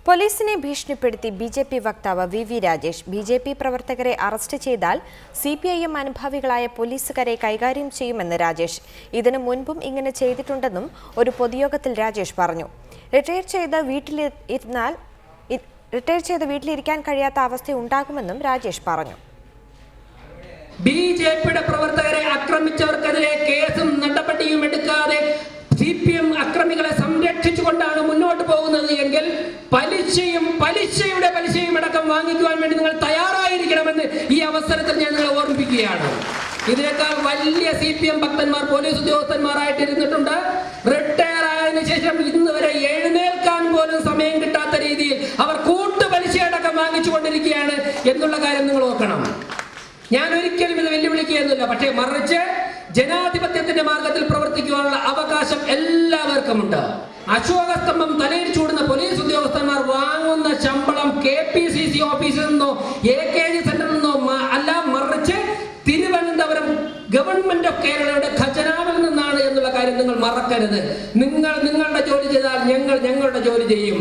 പോലീസിനെ ഭീഷണിപ്പെടുത്തി ബിജെപി വക്താവ് വി രാജേഷ് ബിജെപി പ്രവർത്തകരെ അറസ്റ്റ് ചെയ്താൽ സിപിഐഎം അനുഭാവികളായ പോലീസുകാരെ കൈകാര്യം ചെയ്യുമെന്ന് രാജേഷ്. ഇതിനു മുൻപും ഇങ്ങനെ ചെയ്തിട്ടുണ്ടെന്നും ഒരു പൊതുയോഗത്തിൽ രാജേഷ് പറഞ്ഞു. റിട്ടയർ ചെയ്ത് വീട്ടിലിരിക്കാൻ കഴിയാത്ത അവസ്ഥ ഉണ്ടാകുമെന്നും രാജേഷ് പറഞ്ഞു. ബിജെപിയുടെ പ്രവർത്തകരെ ആക്രമിച്ചവർക്കെതിരെ കേസും നടപടിയും എടുക്കാതെ സിപിഎം അക്രമികളെ സംരക്ഷിച്ചുകൊണ്ടാണ് മുന്നോട്ട് പോകുന്നത് എങ്കിൽ പലിശയുടെ പലിശയും അടക്കം വാങ്ങിക്കുവാൻ വേണ്ടി നിങ്ങൾ തയ്യാറായിരിക്കണമെന്ന് ഈ അവസരത്തിൽ ഞാൻ നിങ്ങളെ ഓർമ്മിപ്പിക്കുകയാണ്. ഇതിനേക്കാൾ വലിയ സിപിഎം ഭക്തന്മാർ പോലീസ് ഉദ്യോഗസ്ഥന്മാരായിട്ടിരുന്നിട്ടുണ്ട്. റിട്ടയർ ആയതിനു ശേഷം ഇന്ന് വരെ എഴുന്നേൽക്കാൻ പോലും സമയം കിട്ടാത്ത രീതിയിൽ അവർ കൂട്ടുപലിശയടക്കം വാങ്ങിച്ചുകൊണ്ടിരിക്കുകയാണ് എന്നുള്ള കാര്യം നിങ്ങൾ ഓർക്കണം. ഞാൻ ഒരിക്കലും ഇത് വെല്ലുവിളിക്കുകയൊന്നുമില്ല. പക്ഷേ മറിച്ച് ജനാധിപത്യത്തിന്റെ മാർഗത്തിൽ പ്രവർത്തിക്കുവാനുള്ള അവകാശം എല്ലാവർക്കുമുണ്ട്. അശോകസ്തംഭം തലയിൽ ചൂടുന്ന പോലീസ് ഉദ്യോഗസ്ഥന്മാർ വാങ്ങുന്ന ശമ്പളം KPCC ഓഫീസിൽ നിന്നോ AKG സെന്ററിൽ നിന്നോ അല്ല, മറിച്ച് തിരുവനന്തപുരം ഗവൺമെന്റ് ഓഫ് കേരളയുടെ ഖജനാവിൽ നിന്നാണ് എന്നുള്ള കാര്യം നിങ്ങൾ മറക്കരുത്. നിങ്ങൾ നിങ്ങളുടെ ജോലി ചെയ്താൽ ഞങ്ങൾ ഞങ്ങളുടെ ജോലി ചെയ്യും.